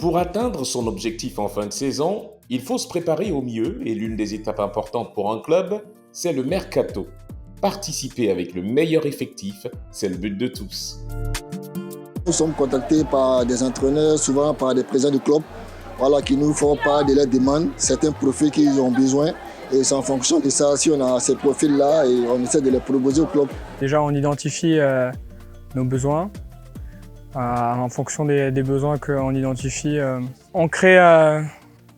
Pour atteindre son objectif en fin de saison, il faut se préparer au mieux et l'une des étapes importantes pour un club, c'est le mercato. Participer avec le meilleur effectif, c'est le but de tous. Nous sommes contactés par des entraîneurs, souvent par des présidents de club, qui nous font part de leurs demandes, certains profils qu'ils ont besoin. Et c'est en fonction de ça, si on a ces profils-là, et on essaie de les proposer au club. Déjà, on identifie nos besoins. En fonction des besoins qu'on identifie, on crée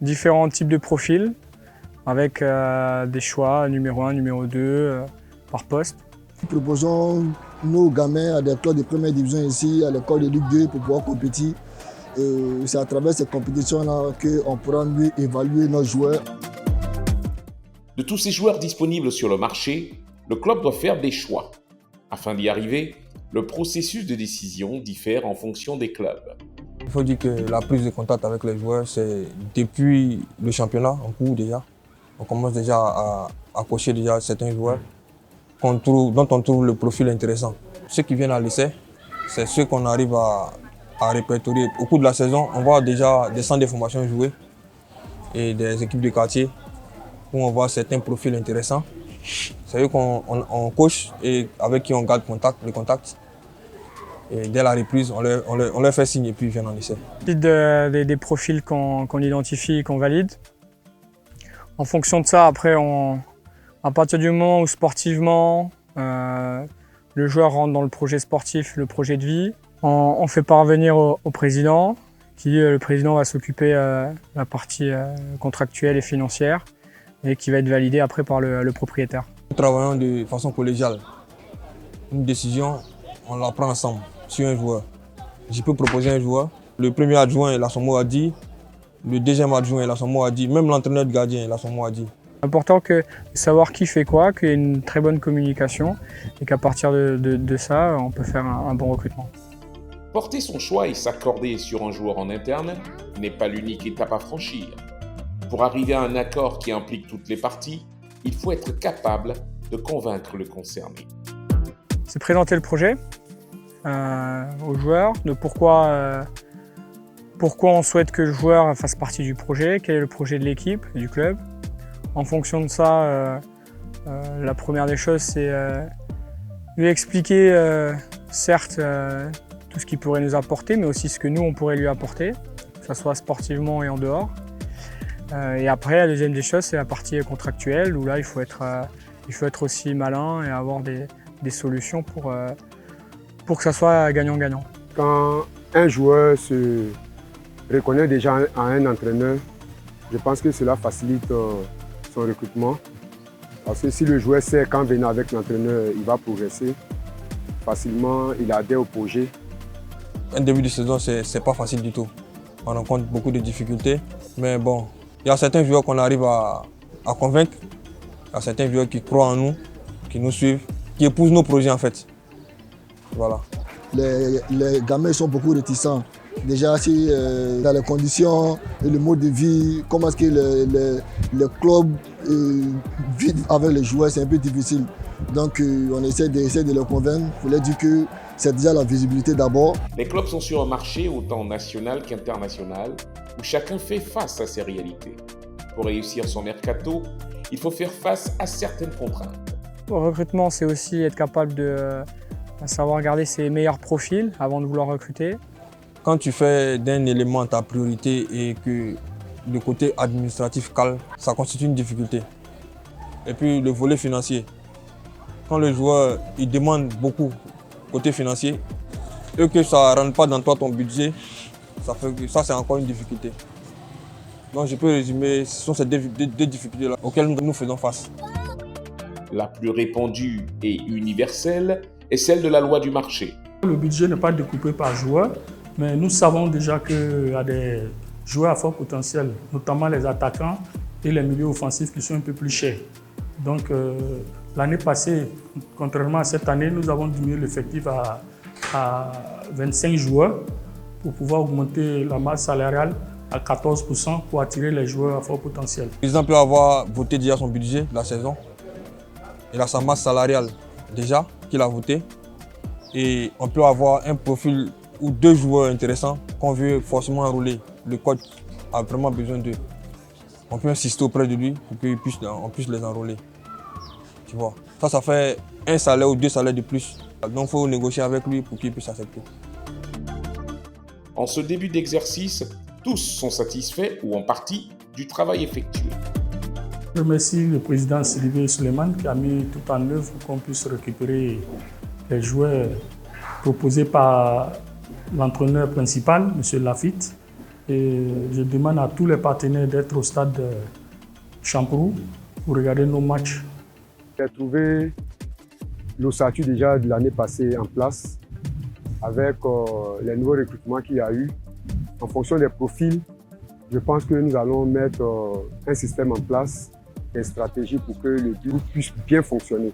différents types de profils avec des choix numéro 1, numéro 2 par poste. Nous proposons nos gamins à des clubs de première division ici, à l'école de Ligue 2 pour pouvoir compétir. C'est à travers ces compétitions-là qu'on pourra mieux évaluer nos joueurs. De tous ces joueurs disponibles sur le marché, le club doit faire des choix. Afin d'y arriver, le processus de décision diffère en fonction des clubs. Il faut dire que la prise de contact avec les joueurs, c'est depuis le championnat en cours déjà. On commence déjà à cocher déjà certains joueurs dont on trouve le profil intéressant. Ceux qui viennent à l'essai, c'est ceux qu'on arrive à répertorier. Au cours de la saison, on voit déjà des centres de formation jouer et des équipes de quartier où on voit certains profils intéressants. C'est eux qu'on coche et avec qui on garde le contact. Et dès la reprise, on leur fait signe et puis ils viennent en essai. Des profils qu'on identifie et qu'on valide. En fonction de ça, après, à partir du moment où sportivement, le joueur rentre dans le projet sportif, le projet de vie, on fait parvenir au président, le président va s'occuper de la partie contractuelle et financière et qui va être validée après par le propriétaire. Nous travaillons de façon collégiale. Une décision, on la prend ensemble sur un joueur. Je peux proposer un joueur. Le premier adjoint, il a son mot à dire. Le deuxième adjoint, il a son mot à dire. Même l'entraîneur de gardien, il a son mot à dire. C'est important de savoir qui fait quoi, qu'il y ait une très bonne communication et qu'à partir de ça, on peut faire un bon recrutement. Porter son choix et s'accorder sur un joueur en interne n'est pas l'unique étape à franchir. Pour arriver à un accord qui implique toutes les parties, il faut être capable de convaincre le concerné. C'est présenter le projet aux joueurs, de pourquoi on souhaite que le joueur fasse partie du projet, quel est le projet de l'équipe et du club. En fonction de ça, la première des choses, c'est lui expliquer, certes, tout ce qu'il pourrait nous apporter, mais aussi ce que nous, on pourrait lui apporter, que ce soit sportivement et en dehors. Et après, la deuxième des choses, c'est la partie contractuelle, où là, il faut être aussi malin et avoir des solutions pour que ça soit gagnant-gagnant. Quand un joueur se reconnaît déjà à un entraîneur, je pense que cela facilite son recrutement. Parce que si le joueur sait qu'en venant avec l'entraîneur, il va progresser, facilement, il adhère au projet. Un début de saison, c'est pas facile du tout. On rencontre beaucoup de difficultés, mais bon, il y a certains joueurs qu'on arrive à convaincre. Il y a certains joueurs qui croient en nous, qui nous suivent, qui épousent nos projets en fait. Voilà. Les gamins sont beaucoup réticents. Déjà, si dans les conditions et le mode de vie, comment est-ce que le club vit avec les joueurs, c'est un peu difficile. Donc on essaie de les convaincre pour leur dire que c'est déjà la visibilité d'abord. Les clubs sont sur un marché autant national qu'international où chacun fait face à ses réalités. Pour réussir son mercato, il faut faire face à certaines contraintes. Le recrutement, c'est aussi être capable de savoir garder ses meilleurs profils avant de vouloir recruter. Quand tu fais d'un élément ta priorité et que le côté administratif cale, ça constitue une difficulté. Et puis le volet financier. Quand le joueur il demande beaucoup côté financier et que ça ne rentre pas dans toi ton budget, ça c'est encore une difficulté. Donc je peux résumer, ce sont ces deux difficultés-là auxquelles nous faisons face. La plus répandue et universelle est celle de la loi du marché. Le budget n'est pas découpé par joueur, mais nous savons déjà qu'il y a des joueurs à fort potentiel, notamment les attaquants et les milieux offensifs qui sont un peu plus chers. Donc l'année passée, contrairement à cette année, nous avons diminué l'effectif à 25 joueurs pour pouvoir augmenter la masse salariale à 14% pour attirer les joueurs à fort potentiel. Le président peut avoir voté déjà son budget de la saison. Il a sa masse salariale déjà qu'il a voté. Et on peut avoir un profil ou deux joueurs intéressants qu'on veut forcément enrôler le coach a vraiment besoin d'eux, on peut insister auprès de lui pour qu'on puisse les enrôler. Tu vois. Ça fait un salaire ou 2 salaires de plus. Donc il faut négocier avec lui pour qu'il puisse accepter. En ce début d'exercice, tous sont satisfaits ou en partie du travail effectué. Je remercie le président Sylvain Suleiman qui a mis tout en œuvre pour qu'on puisse récupérer les joueurs proposés par l'entraîneur principal, M. Lafitte. Et je demande à tous les partenaires d'être au stade de Champrou pour regarder nos matchs. J'ai trouvé l'ossature déjà de l'année passée en place avec les nouveaux recrutements qu'il y a eu. En fonction des profils, je pense que nous allons mettre un système en place, des stratégies pour que le groupe puisse bien fonctionner.